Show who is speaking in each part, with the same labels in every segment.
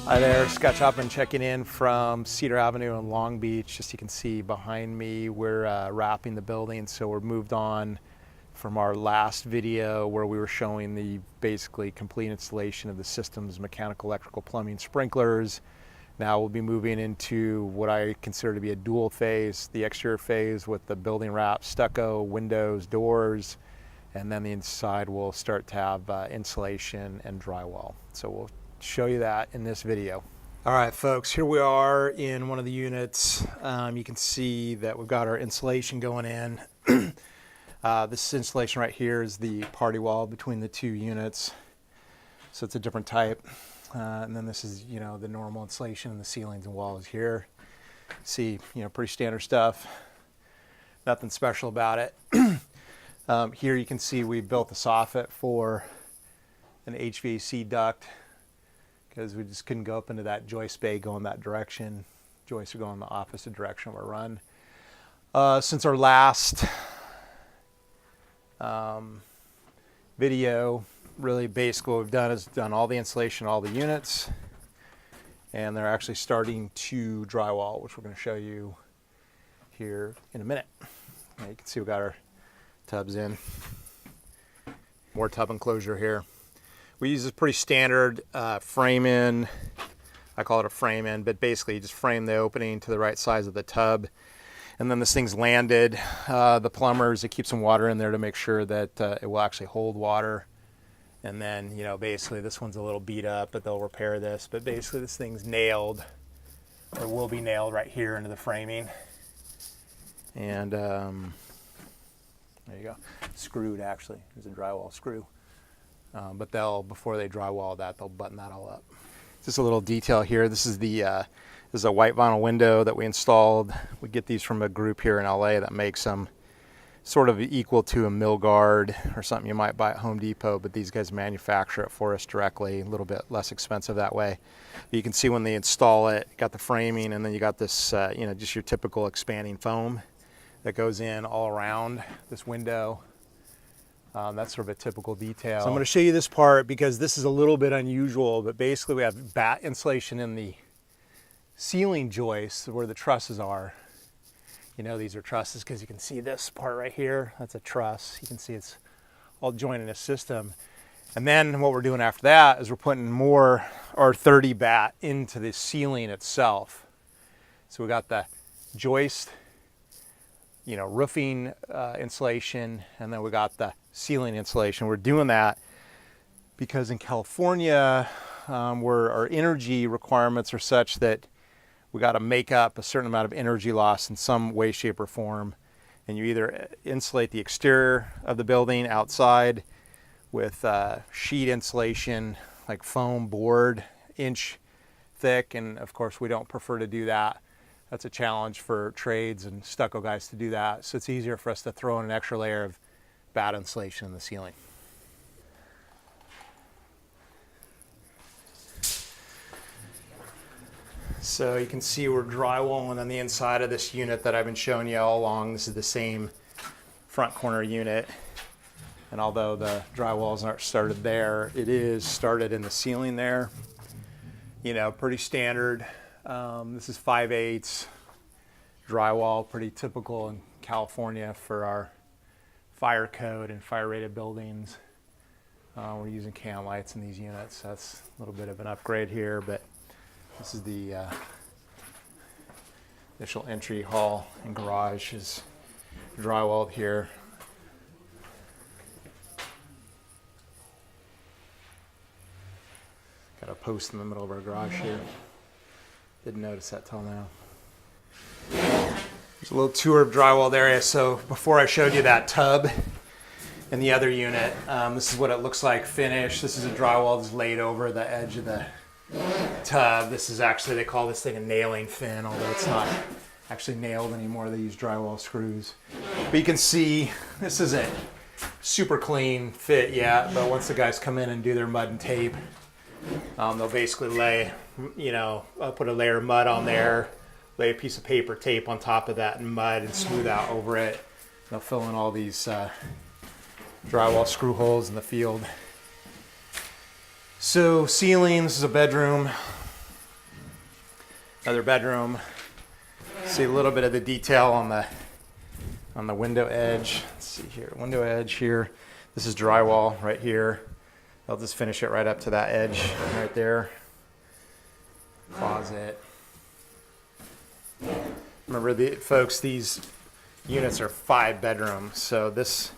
Speaker 1: Hi there, Scott Chopin checking in from Cedar Avenue in Long Beach. As you can see behind me, we're wrapping the building, so we're moved on from our last video where we were showing the basically complete installation of the systems, mechanical, electrical, plumbing, sprinklers. Now we'll be moving into what I consider to be a dual phase, the exterior phase with the building wrap, stucco, windows, doors, and then the inside will start to have insulation and drywall. So we'll show you that in this video. All right, folks, here we are in one of the units. You can see that we've got our insulation going in. This insulation right here is the party wall between the two units. So it's a different type. And then this is, the normal insulation in the ceilings and walls here. See, pretty standard stuff. Nothing special about it. Here you can see we built a soffit for an HVAC duct, because we just couldn't go up into that joist bay going that direction. Joists are going the opposite direction we're run. Since our last video, really basically what we've done is done all the insulation, all the units, and they're actually starting to drywall, which we're going to show you here in a minute. Now you can see we got our tubs in. More tub enclosure here. We use this pretty standard frame in. I call it a frame in, but basically you just frame the opening to the right size of the tub. And then this thing's landed. The plumbers, it keeps some water in there to make sure that it will actually hold water. And then, basically this one's a little beat up, but they'll repair this. But basically this thing's nailed, or will be nailed right here into the framing. And there you go. Screwed, actually. There's a drywall screw. But before they drywall that, they'll button that all up. Just a little detail here. This is this is a white vinyl window that we installed. We get these from a group here in LA that makes them sort of equal to a mill guard or something you might buy at Home Depot, but these guys manufacture it for us directly, a little bit less expensive that way. But you can see when they install it, you got the framing, and then you got this, just your typical expanding foam that goes in all around this window. That's sort of a typical detail. So I'm going to show you this part because this is a little bit unusual, but basically we have batt insulation in the ceiling joists where the trusses are. These are trusses because you can see this part right here. That's a truss. You can see it's all joined in a system. And then what we're doing after that is we're putting more, or 30 batt into the ceiling itself. So we got the joist, roofing insulation, and then we got the ceiling insulation. We're doing that because in California, where our energy requirements are such that we got to make up a certain amount of energy loss in some way, shape, or form. And you either insulate the exterior of the building outside with sheet insulation, like foam board, inch thick, and of course we don't prefer to do that. That's a challenge for trades and stucco guys to do that. So it's easier for us to throw in an extra layer of batt insulation in the ceiling. So you can see we're drywalling on the inside of this unit that I've been showing you all along. This is the same front corner unit. And although the drywalls aren't started there, it is started in the ceiling there. Pretty standard. This is 5/8 drywall, pretty typical in California for our fire code and fire rated buildings. We're using can lights in these units. That's a little bit of an upgrade here, but this is the initial entry hall and garage is drywalled here. Got a post in the middle of our garage here. Didn't notice that till now. There's a little tour of drywalled area. So before I showed you that tub in the other unit, this is what it looks like finished. This is a drywall that's laid over the edge of the tub. This is actually, they call this thing a nailing fin, although it's not actually nailed anymore. They use drywall screws. But you can see this isn't super clean fit yet, but once the guys come in and do their mud and tape, they'll basically lay, put a layer of mud on there, lay a piece of paper tape on top of that and mud and smooth out over it. They'll fill in all these drywall screw holes in the field. So ceiling, this is a bedroom. Another bedroom. See a little bit of the detail on the window edge. Let's see here, window edge here. This is drywall right here. They'll just finish it right up to that edge right there. Closet. Remember, folks, these units are 5 bedrooms, so this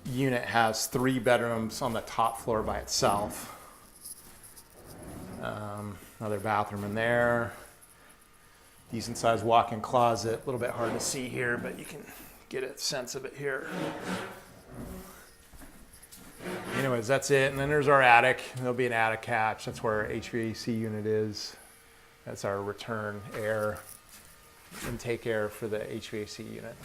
Speaker 1: unit has 3 bedrooms on the top floor by itself. Another bathroom in there. Decent sized walk-in closet. A little bit hard to see here, but you can get a sense of it here. Anyways, that's it. And then there's our attic. There'll be an attic hatch. That's where our HVAC unit is. That's our return air, intake air for the HVAC unit.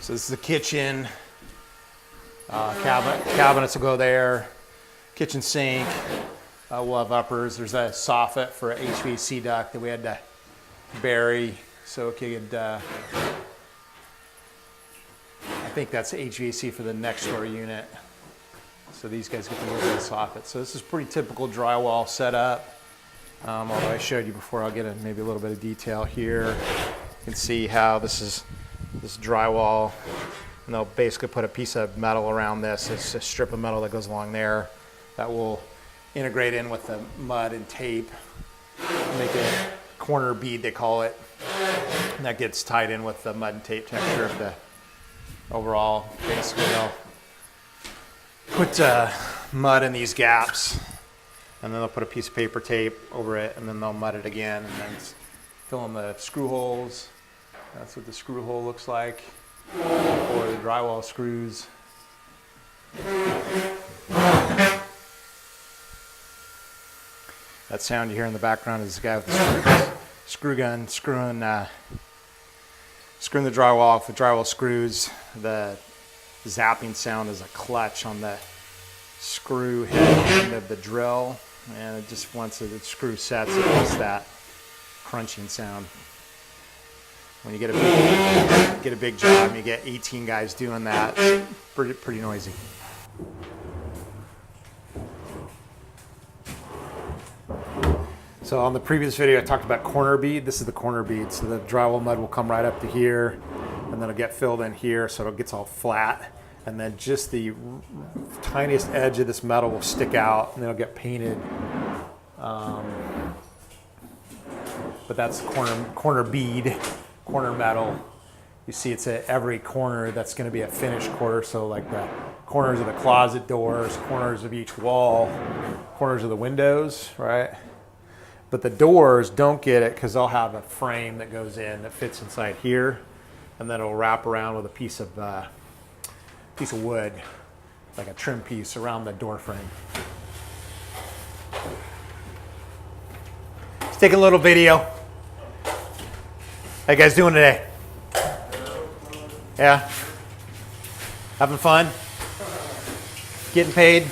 Speaker 1: So this is the kitchen. Cabinets will go there. Kitchen sink. We'll have uppers. There's a soffit for a HVAC duct that we had to bury so it could. I think that's HVAC for the next door unit. So these guys get to move in the soffit. So this is pretty typical drywall setup. Although I showed you before, I'll get maybe a little bit of detail here. You can see how this is drywall. And they'll basically put a piece of metal around this. It's a strip of metal that goes along there that will integrate in with the mud and tape. Make a corner bead, they call it. And that gets tied in with the mud and tape texture of the overall. Basically, they'll put mud in these gaps, and then they'll put a piece of paper tape over it, and then they'll mud it again, and then fill in the screw holes. That's what the screw hole looks like. Or the drywall screws. That sound you hear in the background is the guy with the screw gun screwing the drywall off with drywall screws. The zapping sound is a clutch on the screw head end of the drill, and it just once the screw sets, it makes that crunching sound. When you get a big job, you get 18 guys doing that. Pretty noisy. So on the previous video, I talked about corner bead. This is the corner bead. So the drywall mud will come right up to here, and then it'll get filled in here, so it gets all flat. And then just the tiniest edge of this metal will stick out, and then it'll get painted. But that's corner bead. Corner metal. You see it's at every corner that's going to be a finished quarter, so like the corners of the closet doors, corners of each wall, corners of the windows, right? But the doors don't get it because they'll have a frame that goes in that fits inside here, and then it'll wrap around with a piece of wood, like a trim piece around the door frame. Let's take a little video. How you guys doing today? Yeah? Having fun? Getting paid?
Speaker 2: Yeah.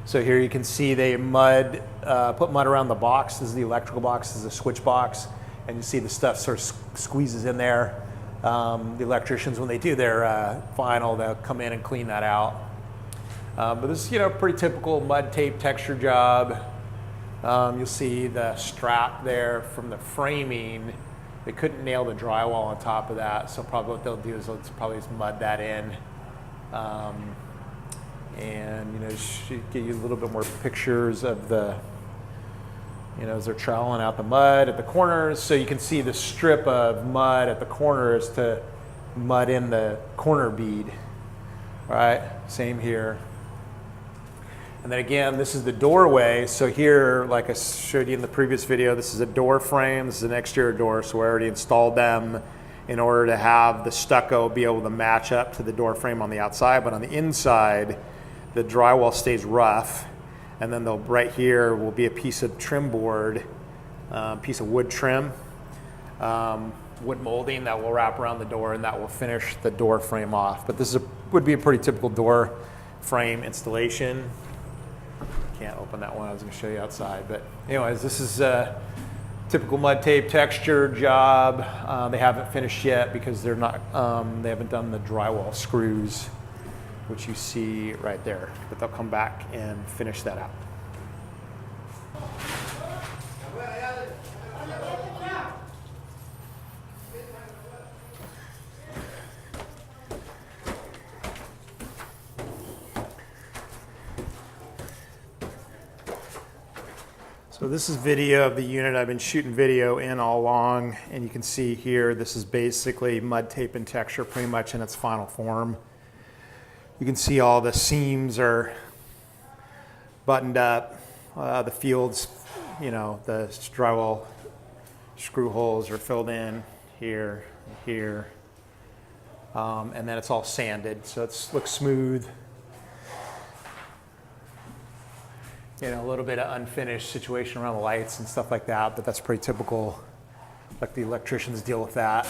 Speaker 1: So here you can see they put mud around the box. This is the electrical box, this is a switch box, and you see the stuff sort of squeezes in there. The electricians, when they do their final, they'll come in and clean that out. But this is, pretty typical mud tape texture job. You'll see the strap there from the framing. They couldn't nail the drywall on top of that, so probably what they'll do is they'll probably just mud that in. And should give you a little bit more pictures of the, as they're troweling out the mud at the corners, so you can see the strip of mud at the corners to mud in the corner bead. All right, same here. And then again, this is the doorway. So here, like I showed you in the previous video, this is a door frame. This is an exterior door, so we already installed them in order to have the stucco be able to match up to the door frame on the outside, but on the inside, the drywall stays rough, and then right here will be a piece of trim board, piece of wood trim, wood molding that will wrap around the door, and that will finish the door frame off. But this would be a pretty typical door frame installation. Can't open that one, I was going to show you outside. But anyways, this is a typical mud tape texture job. They haven't finished yet because they're not, they haven't done the drywall screws, which you see right there. But they'll come back and finish that out. So this is video of the unit. I've been shooting video in all along, and you can see here, this is basically mud tape and texture pretty much in its final form. You can see all the seams are buttoned up. The fields, you know, the drywall screw holes are filled in here, here. And then it's all sanded, so it looks smooth. You know, a little bit of unfinished situation around the lights and stuff like that, but that's pretty typical. Let the electricians deal with that.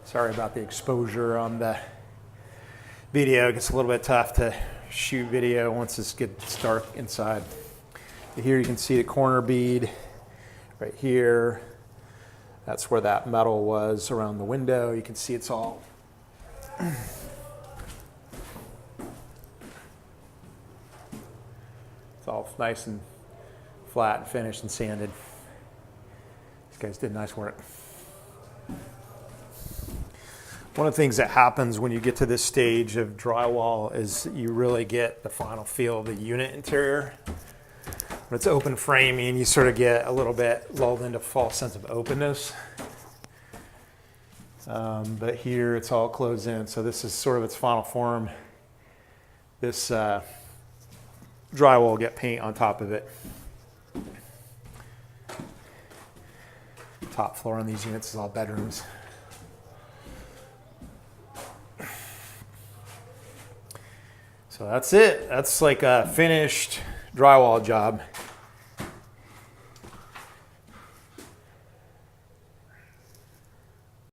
Speaker 1: Sorry about the exposure on the video. It gets a little bit tough to shoot video once it gets dark inside. But here you can see the corner bead right here. That's where that metal was around the window. You can see it's all it's all nice and flat and finished and sanded. These guys did nice work. One of the things that happens when you get to this stage of drywall is you really get the final feel of the unit interior. When it's open framing, you sort of get a little bit lulled into a false sense of openness. But here it's all closed in, so this is sort of its final form. This drywall will get paint on top of it. Top floor on these units is all bedrooms. So that's it. That's like a finished drywall job.